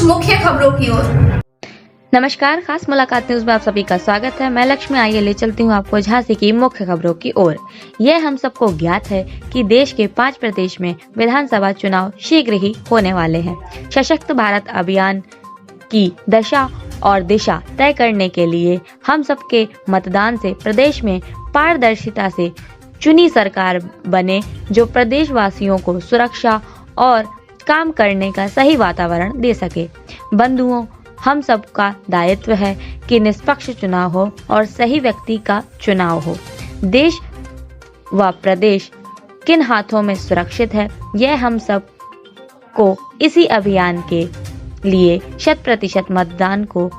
मुख्य खबरों की ओर। नमस्कार, खास मुलाकात न्यूज में आप सभी का स्वागत है। मैं लक्ष्मी, आइए ले चलती हूँ आपको झांसी की मुख्य खबरों की ओर। यह हम सबको ज्ञात है कि देश के 5 प्रदेश में विधानसभा चुनाव शीघ्र ही होने वाले हैं। सशक्त भारत अभियान की दशा और दिशा तय करने के लिए हम सबके मतदान से प्रदेश में पारदर्शिता से चुनी सरकार बने, जो प्रदेशवासियों को सुरक्षा और काम करने का सही वातावरण दे सके। बंधुओं, हम सबका दायित्व है कि निष्पक्ष चुनाव हो और सही व्यक्ति का चुनाव हो। देश व प्रदेश किन हाथों में सुरक्षित है, यह हम सब को इसी अभियान के लिए 100% मतदान को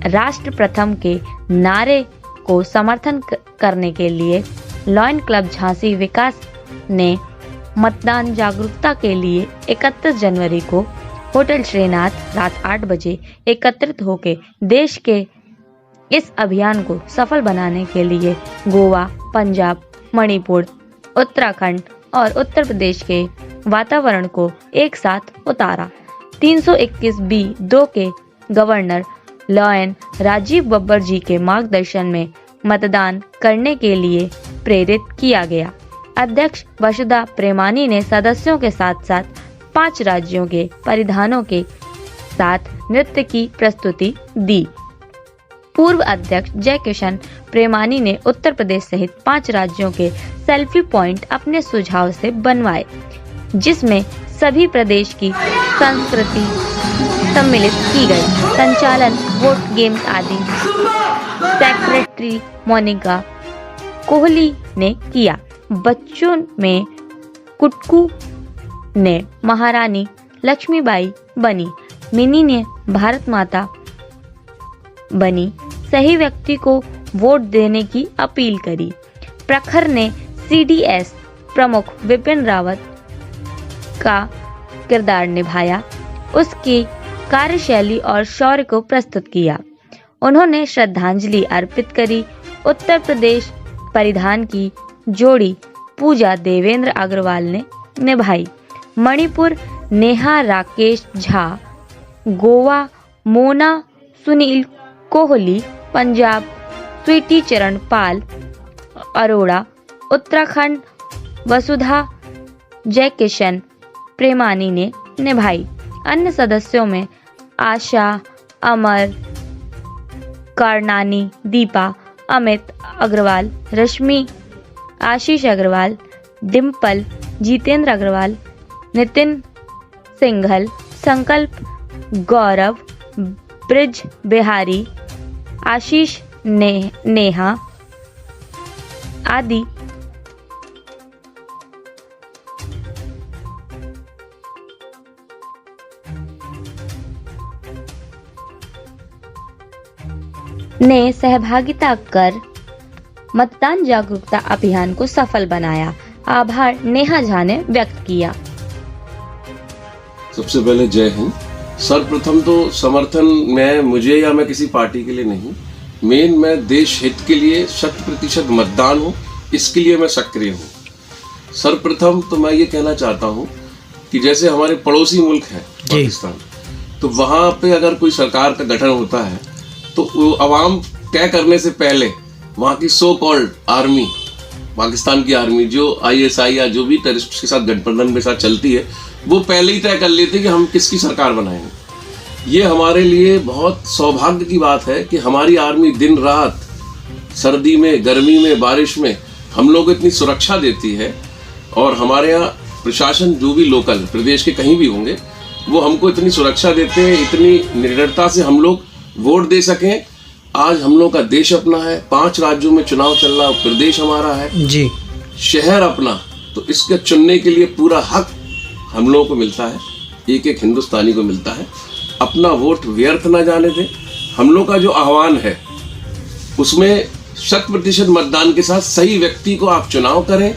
राष्ट्र प्रथम के नारे को समर्थन करने के लिए लॉयन क्लब झांसी विकास ने मतदान जागरूकता के लिए 31 जनवरी को होटल श्रीनाथ रात 8 बजे एकत्रित होकर देश के इस अभियान को सफल बनाने के लिए गोवा, पंजाब, मणिपुर, उत्तराखंड और उत्तर प्रदेश के वातावरण को एक साथ उतारा। 321B(2) के गवर्नर लॉयन राजीव बब्बर जी के मार्गदर्शन में मतदान करने के लिए प्रेरित किया गया। अध्यक्ष वसुधा प्रेमानी ने सदस्यों के साथ साथ 5 राज्यों के परिधानों के साथ नृत्य की प्रस्तुति दी। पूर्व अध्यक्ष जय किशन प्रेमानी ने उत्तर प्रदेश सहित 5 राज्यों के सेल्फी पॉइंट अपने सुझाव से बनवाए, जिसमें सभी प्रदेश की संस्कृति सम्मिलित की गई। संचालन वोट गेम्स आदि सेक्रेटरी मोनिका कोहली ने किया। बच्चों में कुटकू ने महारानी लक्ष्मीबाई बनी, मिनी ने भारत माता बनी, सही व्यक्ति को वोट देने की अपील करी। प्रखर ने CDS प्रमुख विपिन रावत का किरदार निभाया, उसकी कार्यशैली और शौर्य को प्रस्तुत किया। उन्होंने श्रद्धांजलि अर्पित करी। उत्तर प्रदेश परिधान की जोड़ी पूजा देवेंद्र अग्रवाल ने निभाई। मणिपुर नेहा राकेश झा, गोवा मोना सुनील कोहली, पंजाब स्वीटी चरण पाल अरोड़ा, उत्तराखंड वसुधा जय किशन प्रेमानी ने निभाई। अन्य सदस्यों में आशा, अमर, कारनानी, दीपा, अमित अग्रवाल, रश्मि, आशीष अग्रवाल, डिम्पल, जितेंद्र अग्रवाल, नितिन सिंघल, संकल्प, गौरव, ब्रिज बिहारी, आशीष नेहा आदि ने सहभागिता कर मतदान जागरूकता अभियान को सफल बनाया। आभार नेहा झा ने व्यक्त किया। सबसे पहले जय हिंद। सर्वप्रथम तो समर्थन मुझे या मैं किसी पार्टी के लिए नहीं, मेन मैं देश हित के लिए 100% मतदान हूँ, इसके लिए मैं सक्रिय हूँ। सर्वप्रथम तो मैं ये कहना चाहता हूँ कि जैसे हमारे पड़ोसी मुल्क है पाकिस्तान, तो वहाँ पे अगर कोई सरकार का गठन होता है तो वो अवाम तय करने से पहले वहाँ की सो कॉल्ड आर्मी, पाकिस्तान की आर्मी जो ISI या जो भी टेररिस्ट के साथ गठबंधन के साथ चलती है, वो पहले ही तय कर लेते कि हम किसकी सरकार बनाएंगे। ये हमारे लिए बहुत सौभाग्य की बात है कि हमारी आर्मी दिन रात, सर्दी में, गर्मी में, बारिश में हम लोग इतनी सुरक्षा देती है, और हमारे यहाँ प्रशासन जो भी लोकल प्रदेश के कहीं भी होंगे वो हमको इतनी सुरक्षा देते हैं, इतनी निडरता से हम लोग वोट दे सकें। आज हम लोग का देश अपना है, 5 राज्यों में चुनाव चल रहा, प्रदेश हमारा है जी, शहर अपना, तो इसके चुनने के लिए पूरा हक हम लोगों को मिलता है, एक एक हिंदुस्तानी को मिलता है। अपना वोट व्यर्थ ना जाने दें। हम लोग का जो आह्वान है उसमें 100% मतदान के साथ सही व्यक्ति को आप चुनाव करें,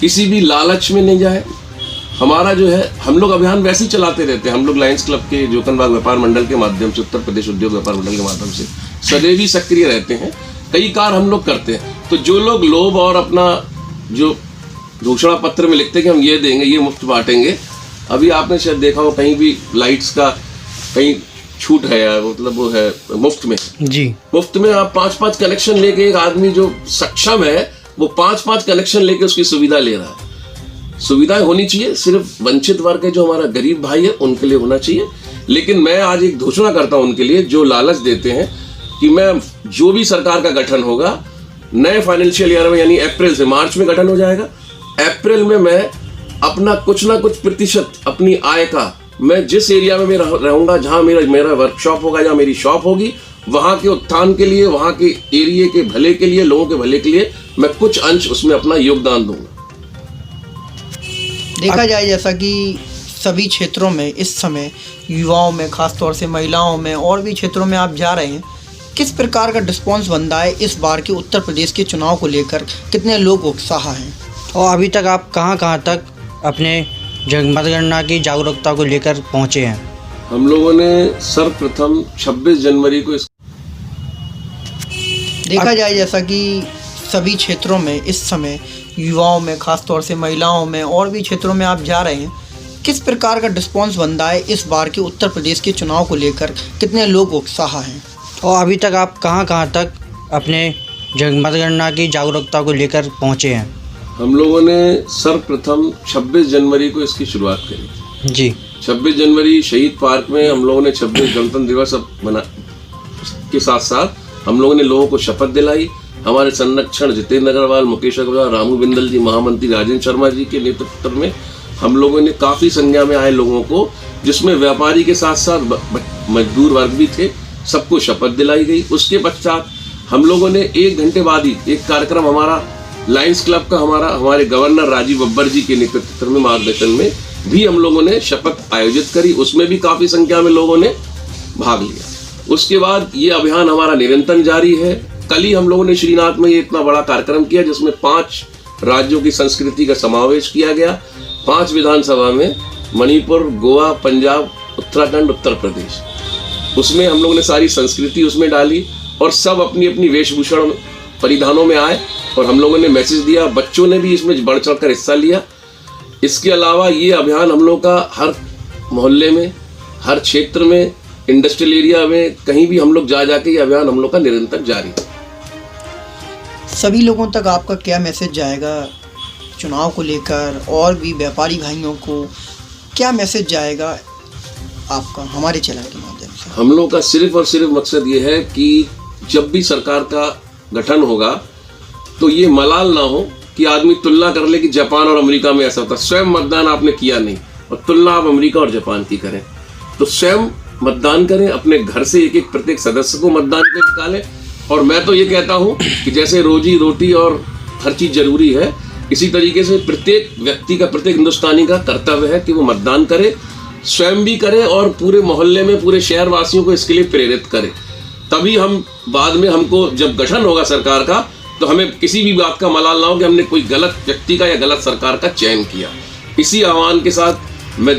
किसी भी लालच में नहीं जाए। हमारा जो है, हम लोग अभियान वैसे ही चलाते रहते हैं। हम लोग लायंस क्लब के जोकनबाग व्यापार मंडल के माध्यम से, उत्तर प्रदेश उद्योग व्यापार मंडल के माध्यम से सदैव ही सक्रिय रहते हैं। कई कार्य हम लोग करते हैं। तो जो लोग लोभ और अपना जो घोषणा पत्र में लिखते हैं कि हम ये देंगे, ये मुफ्त बांटेंगे, अभी आपने शायद देखा हो कहीं भी लाइट्स का कहीं छूट है या मतलब वो है मुफ्त में जी। मुफ्त में आप 5-5 कनेक्शन लेके एक आदमी जो सक्षम है वो 5-5 कनेक्शन लेके उसकी सुविधा ले रहा है। सुविधाएं होनी चाहिए, सिर्फ वंचित वर्ग के जो हमारा गरीब भाई है उनके लिए होना चाहिए। लेकिन मैं आज एक घोषणा करता हूं उनके लिए जो लालच देते हैं कि मैं जो भी सरकार का गठन होगा नए फाइनेंशियल ईयर में, यानी अप्रैल से मार्च में गठन हो जाएगा, अप्रैल में मैं अपना कुछ ना कुछ प्रतिशत अपनी आय का, मैं जिस एरिया में मैं रहूंगा, जहां मेरा वर्कशॉप होगा, जहां मेरी शॉप होगी, वहां के उत्थान के लिए, वहां के एरिया के भले के लिए, लोगों के भले के लिए मैं कुछ अंश उसमें अपना योगदान दूंगा। देखा जाए जैसा कि सभी क्षेत्रों में इस समय युवाओं में, खासतौर से महिलाओं में और भी क्षेत्रों में आप जा रहे हैं, किस प्रकार का रिस्पॉन्स बन रहा है इस बार के उत्तर प्रदेश के चुनाव को लेकर? कितने लोग उत्साह हैं और अभी तक आप कहां तक अपने मतगणना की जागरूकता को लेकर पहुंचे हैं? हम लोगों ने सर्वप्रथम 26 जनवरी को देखा जाए जैसा कि सभी क्षेत्रों में इस समय युवाओं में, खासतौर से महिलाओं में और भी क्षेत्रों में आप जा रहे हैं, किस प्रकार का रिस्पॉन्स बन रहा है इस बार के उत्तर प्रदेश के चुनाव को लेकर? कितने लोग उत्साह हैं और अभी तक आप कहां तक अपने मतगणना की जागरूकता को लेकर पहुंचे हैं? हम लोगों ने सर्वप्रथम 26 जनवरी को इसकी शुरुआत करी जी। 26 जनवरी शहीद पार्क में हम लोगों ने 26 गणतंत्र दिवस मना के साथ साथ हम लोगों ने लोगों को शपथ दिलाई। हमारे संरक्षण जितेंद्र अग्रवाल, मुकेश अग्रवाल, रामू बिंदल जी, महामंत्री राजेंद्र शर्मा जी के नेतृत्व में हम लोगों ने काफी संख्या में आए लोगों को, जिसमें व्यापारी के साथ साथ मजदूर वर्ग भी थे, सबको शपथ दिलाई गई। उसके पश्चात हम लोगों ने 1 घंटे बाद ही एक कार्यक्रम हमारा लायंस क्लब का हमारे गवर्नर राजीव बब्बर जी के नेतृत्व में, मार्गदर्शन में भी हम लोगों ने शपथ आयोजित करी। उसमें भी काफी संख्या में लोगों ने भाग लिया। उसके बाद ये अभियान हमारा निरंतर जारी है। कल ही हम लोगों ने श्रीनाथ में ये इतना बड़ा कार्यक्रम किया जिसमें 5 राज्यों की संस्कृति का समावेश किया गया। 5 विधानसभा में, मणिपुर, गोवा, पंजाब, उत्तराखंड, उत्तर प्रदेश, उसमें हम लोगों ने सारी संस्कृति उसमें डाली और सब अपनी अपनी वेशभूषण परिधानों में आए और हम लोगों ने मैसेज दिया। बच्चों ने भी इसमें बढ़ चढ़ कर हिस्सा लिया। इसके अलावा ये अभियान हम लोग का हर मोहल्ले में, हर क्षेत्र में, इंडस्ट्रियल एरिया में, कहीं भी हम लोग जा जाके ये अभियान हम लोग का निरंतर जारी है। सभी लोगों तक आपका क्या मैसेज जाएगा चुनाव को लेकर, और भी व्यापारी भाइयों को क्या मैसेज जाएगा आपका हमारे चैनल के माध्यम से? हम लोग का सिर्फ और सिर्फ मकसद ये है कि जब भी सरकार का गठन होगा तो ये मलाल ना हो कि आदमी तुलना कर ले कि जापान और अमेरिका में ऐसा होता। स्वयं मतदान आपने किया नहीं और तुलना आप अमेरिका और जापान की करें, तो स्वयं मतदान करें, अपने घर से एक एक प्रत्येक सदस्य को मतदान के निकालें। और मैं तो ये कहता हूँ कि जैसे रोजी रोटी और हर चीज जरूरी है, इसी तरीके से प्रत्येक व्यक्ति का, प्रत्येक हिंदुस्तानी का कर्तव्य है कि वो मतदान करे, स्वयं भी करे और पूरे मोहल्ले में, पूरे शहर वासियों को इसके लिए प्रेरित करे। तभी हम बाद में, हमको जब गठन होगा सरकार का, तो हमें किसी भी बात का मलाल ना हो कि हमने कोई गलत व्यक्ति का या गलत सरकार का चयन किया। इसी आह्वान के साथ मैं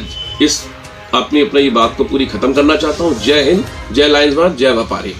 अपनी ये बात को पूरी खत्म करना चाहता हूँ। जय हिंद, जय लायंसबाग, जय व्यापारी।